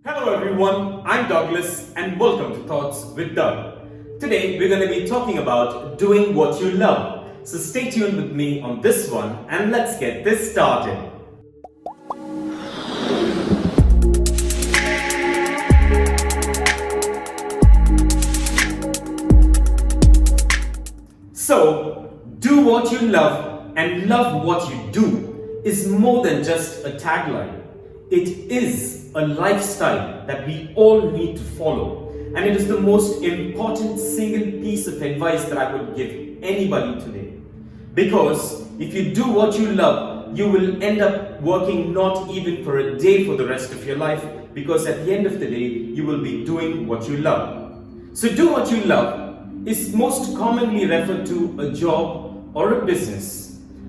Hello everyone, I'm Douglas and welcome to Thoughts with Doug. Today we're going to be talking about doing what you love. So stay tuned with me on this one and let's get this started. So, do what you love and love what you do is more than just a tagline. It is a lifestyle that we all need to follow, and it is the most important single piece of advice that I would give anybody today. Because if you do what you love, you will end up working not even for a day for the rest of your life, because at the end of the day, you will be doing what you love. So do what you love is most commonly referred to a job or a business.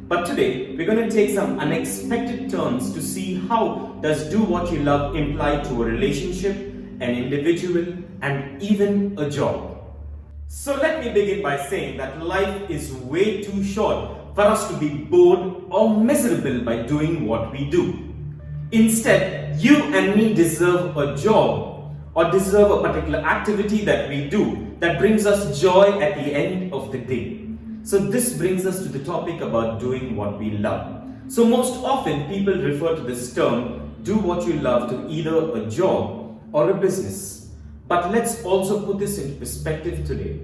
But today, we're going to take some unexpected turns to see how does do what you love imply to a relationship, an individual, and even a job. So let me begin by saying that life is way too short for us to be bored or miserable by doing what we do. Instead, you and me deserve a job or deserve a particular activity that we do that brings us joy at the end of the day. So this brings us to the topic about doing what we love. So most often people refer to this term, do what you love, to either a job or a business. But let's also put this into perspective today.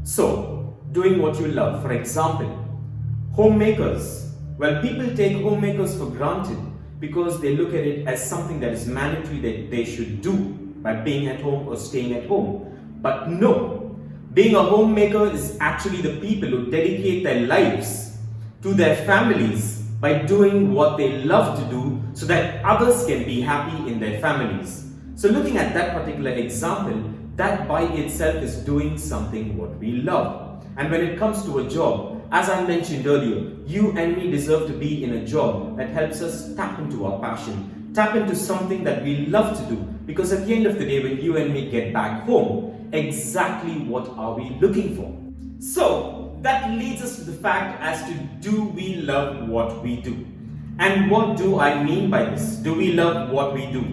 So, doing what you love, for example, homemakers. Well, people take homemakers for granted because they look at it as something that is mandatory that they should do by being at home or staying at home. But no. Being a homemaker is actually the people who dedicate their lives to their families by doing what they love to do so that others can be happy in their families. So looking at that particular example, that by itself is doing something what we love. And when it comes to a job, as I mentioned earlier, you and me deserve to be in a job that helps us tap into our passion, tap into something that we love to do. Because at the end of the day, when you and me get back home, exactly what are we looking for? So that leads us to the fact as to do we love what we do? And what do I mean by this? Do we love what we do?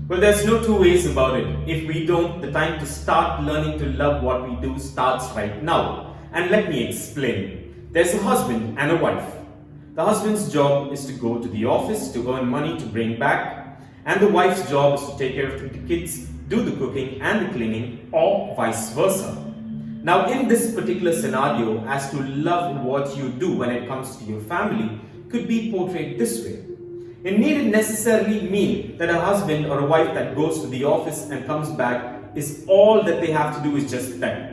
Well, there's no two ways about it. If we don't, the time to start learning to love what we do starts right now. And let me explain. There's a husband and a wife. The husband's job is to go to the office to earn money to bring back, and the wife's job is to take care of the kids, do the cooking and the cleaning, or vice versa. Now, in this particular scenario, as to love what you do when it comes to your family could be portrayed this way. It needn't necessarily mean that a husband or a wife that goes to the office and comes back is all that they have to do is just that.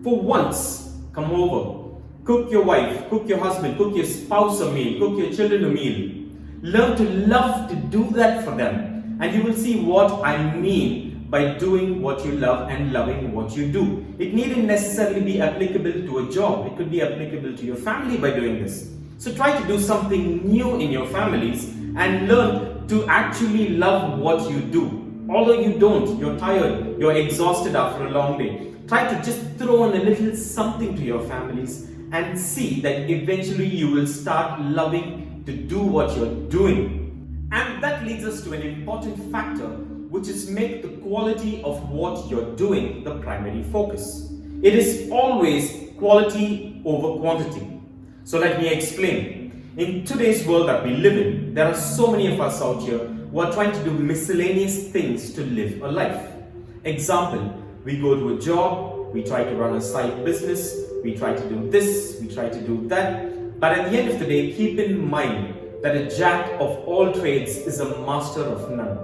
For once, come over, cook your wife, cook your husband, cook your spouse a meal, cook your children a meal. Learn to love to do that for them, and you will see what I mean by doing what you love and loving what you do. It needn't necessarily be applicable to a job. It could be applicable to your family by doing this. So try to do something new in your families and learn to actually love what you do. Although you don't, you're tired, you're exhausted after a long day, try to just throw in a little something to your families and see that eventually you will start loving to do what you're doing. And that leads us to an important factor, which is make the quality of what you're doing the primary focus. It is always quality over quantity. So let me explain. In today's world that we live in, there are so many of us out here who are trying to do miscellaneous things to live a life. Example, we go to a job, we try to run a side business, we try to do this, we try to do that. But at the end of the day, keep in mind that a jack of all trades is a master of none.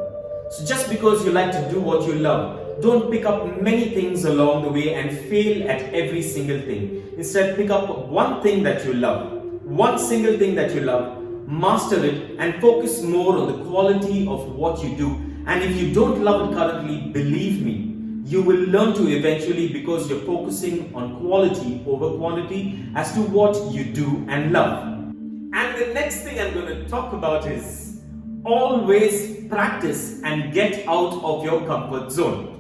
So just because you like to do what you love, don't pick up many things along the way and fail at every single thing. Instead, pick up one thing that you love, one single thing that you love, master it, and focus more on the quality of what you do. And if you don't love it currently, believe me, you will learn to eventually, because you're focusing on quality over quantity as to what you do and love. And the next thing I'm going to talk about is always practice and get out of your comfort zone.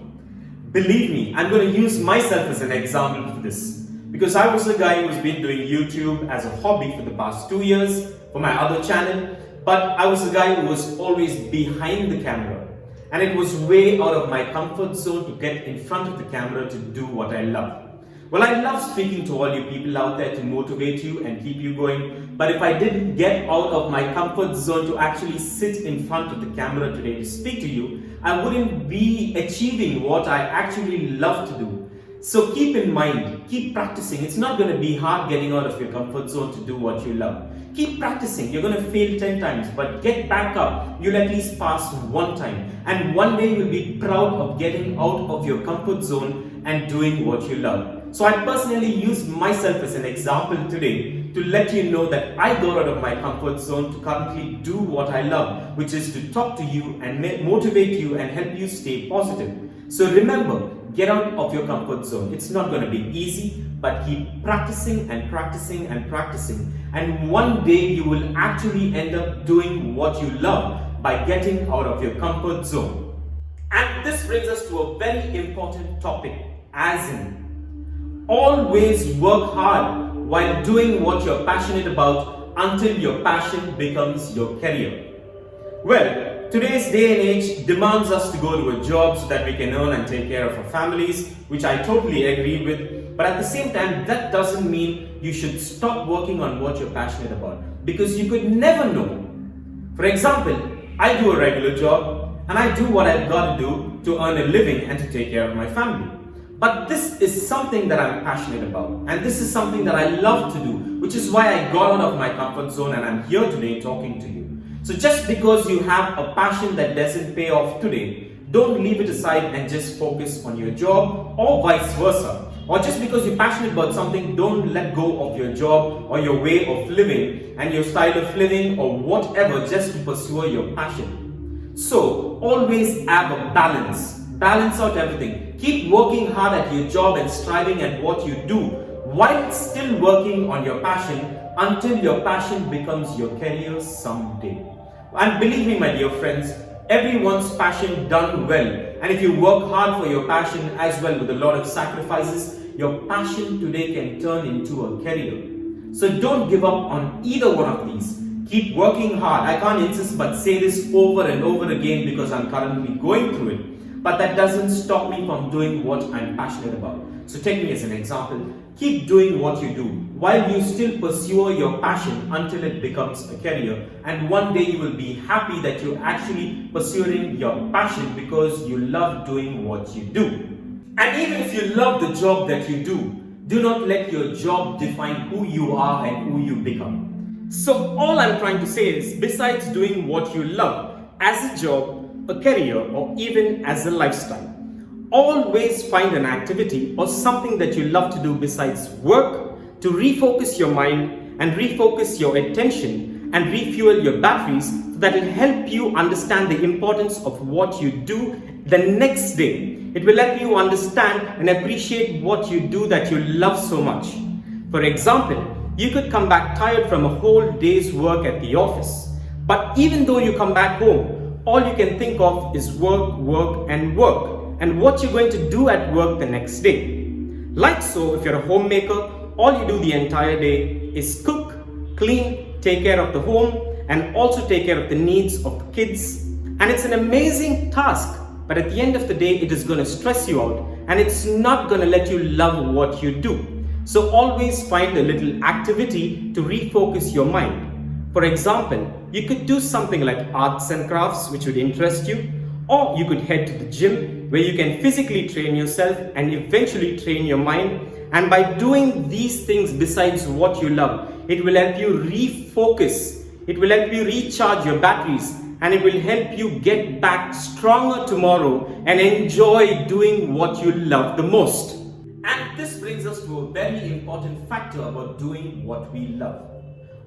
Believe me, I'm going to use myself as an example for this. Because I was a guy who's been doing YouTube as a hobby for the past 2 years for my other channel. But I was a guy who was always behind the camera. and it was way out of my comfort zone to get in front of the camera to do what I love. Well, I love speaking to all you people out there to motivate you and keep you going, but if I didn't get out of my comfort zone to actually sit in front of the camera today to speak to you, I wouldn't be achieving what I actually love to do. So keep in mind, keep practicing. It's not going to be hard getting out of your comfort zone to do what you love. Keep practicing. You're going to fail 10 times, but get back up. You'll at least pass one time. And one day you'll be proud of getting out of your comfort zone and doing what you love. So I personally use myself as an example today to let you know that I got out of my comfort zone to currently do what I love, which is to talk to you and motivate you and help you stay positive. So remember, get out of your comfort zone. It's not going to be easy, but keep practicing and practicing and practicing. And one day you will actually end up doing what you love by getting out of your comfort zone. And this brings us to a very important topic, as in, always work hard while doing what you're passionate about until your passion becomes your career. Well, today's day and age demands us to go to a job so that we can earn and take care of our families, which I totally agree with. But at the same time, that doesn't mean you should stop working on what you're passionate about, because you could never know. For example, I do a regular job and I do what I've got to do to earn a living and to take care of my family. But this is something that I'm passionate about, and this is something that I love to do, which is why I got out of my comfort zone and I'm here today talking to you. So just because you have a passion that doesn't pay off today, don't leave it aside and just focus on your job, or vice versa. Or just because you're passionate about something, don't let go of your job or your way of living and your style of living or whatever just to pursue your passion. So always have a balance. Balance out everything. Keep working hard at your job and striving at what you do while still working on your passion until your passion becomes your career someday. And believe me, my dear friends, everyone's passion done well. And if you work hard for your passion as well with a lot of sacrifices, your passion today can turn into a career. So don't give up on either one of these. Keep working hard. I can't insist but say this over and over again because I'm currently going through it. But that doesn't stop me from doing what I'm passionate about. So take me as an example. Keep doing what you do while you still pursue your passion until it becomes a career. And one day you will be happy that you're actually pursuing your passion because you love doing what you do. And even if you love the job that you do not let your job define who you are and who you become. So all I'm trying to say is, besides doing what you love as a job, a career, or even as a lifestyle, always find an activity or something that you love to do besides work to refocus your mind and refocus your attention and refuel your batteries, so that will help you understand the importance of what you do the next day. It will help you understand and appreciate what you do that you love so much. For example, you could come back tired from a whole day's work at the office, but even though you come back home, all you can think of is work, work, and work, and what you're going to do at work the next day. Like so, if you're a homemaker, all you do the entire day is cook, clean, take care of the home, and also take care of the needs of the kids. And it's an amazing task, but at the end of the day, it is going to stress you out, and it's not going to let you love what you do. So always find a little activity to refocus your mind. For example, you could do something like arts and crafts, which would interest you, or you could head to the gym where you can physically train yourself and eventually train your mind. And by doing these things besides what you love, it will help you refocus, it will help you recharge your batteries, and it will help you get back stronger tomorrow and enjoy doing what you love the most. And this brings us to a very important factor about doing what we love,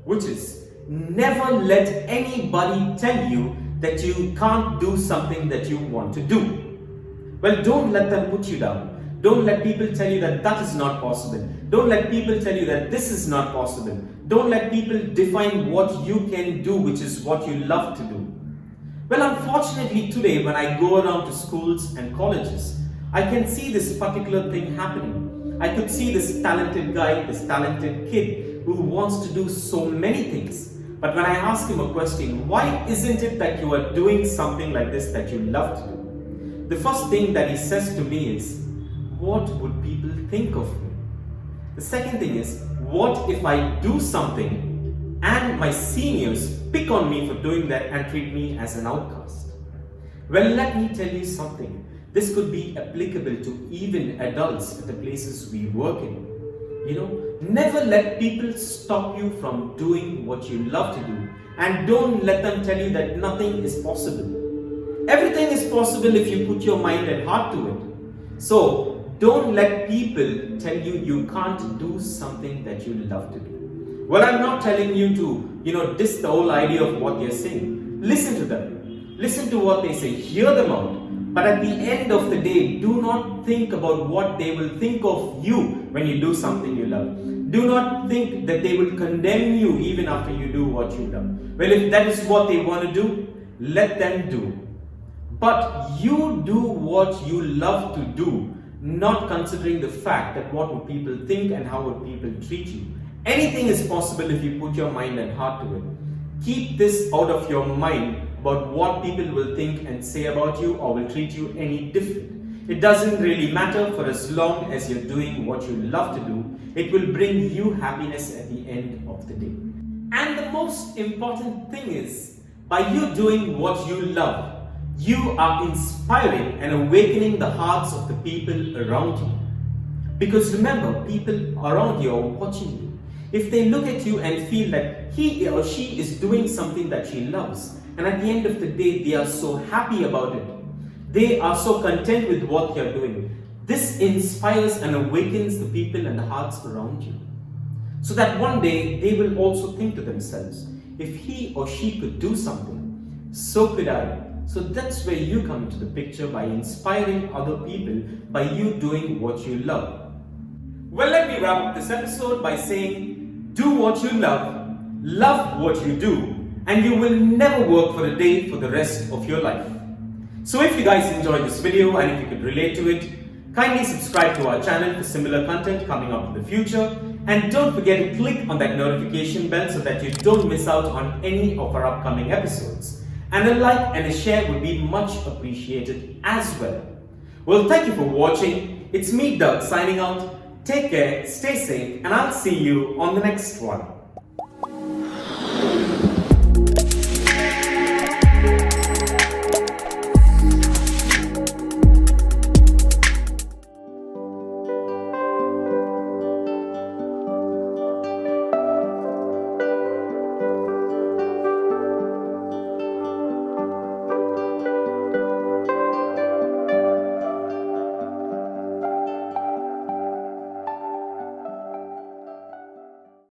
which is, never let anybody tell you that you can't do something that you want to do. Well, don't let them put you down. Don't let people tell you that that is not possible. Don't let people tell you that this is not possible. Don't let people define what you can do, which is what you love to do. Well, unfortunately today, when I go around to schools and colleges, I can see this particular thing happening. I could see this talented guy, this talented kid who wants to do so many things. But when I ask him a question, why isn't it that you are doing something like this that you love to do? The first thing that he says to me is, what would people think of me? The second thing is, what if I do something and my seniors pick on me for doing that and treat me as an outcast? Well, let me tell you something. This could be applicable to even adults at the places we work in. Never let people stop you from doing what you love to do, and don't let them tell you that nothing is possible. Everything is possible if you put your mind and heart to it. So, don't let people tell you you can't do something that you love to do. Well, I'm not telling you to, diss the whole idea of what they're saying. Listen to them. Listen to what they say. Hear them out. But at the end of the day, do not think about what they will think of you when you do something you love. Do not think that they will condemn you even after you do what you love. Well, if that is what they want to do, let them do. But you do what you love to do, not considering the fact that what would people think and how would people treat you. Anything is possible if you put your mind and heart to it. Keep this out of your mind about what people will think and say about you or will treat you any different. It doesn't really matter, for as long as you're doing what you love to do, it will bring you happiness at the end of the day. And the most important thing is, by you doing what you love, you are inspiring and awakening the hearts of the people around you. Because remember, people around you are watching you. If they look at you and feel that he or she is doing something that she loves, and at the end of the day, they are so happy about it, they are so content with what you're doing, this inspires and awakens the people and the hearts around you. So that one day, they will also think to themselves, if he or she could do something, so could I. So that's where you come into the picture, by inspiring other people, by you doing what you love. Well, let me wrap up this episode by saying, do what you love what you do, and you will never work for a day for the rest of your life. So if you guys enjoyed this video and if you could relate to it, kindly subscribe to our channel for similar content coming up in the future, and don't forget to click on that notification bell so that you don't miss out on any of our upcoming episodes. And a like and a share would be much appreciated as well. Well, thank you for watching. It's me, Doug, signing out. Take care, stay safe, and I'll see you on the next one.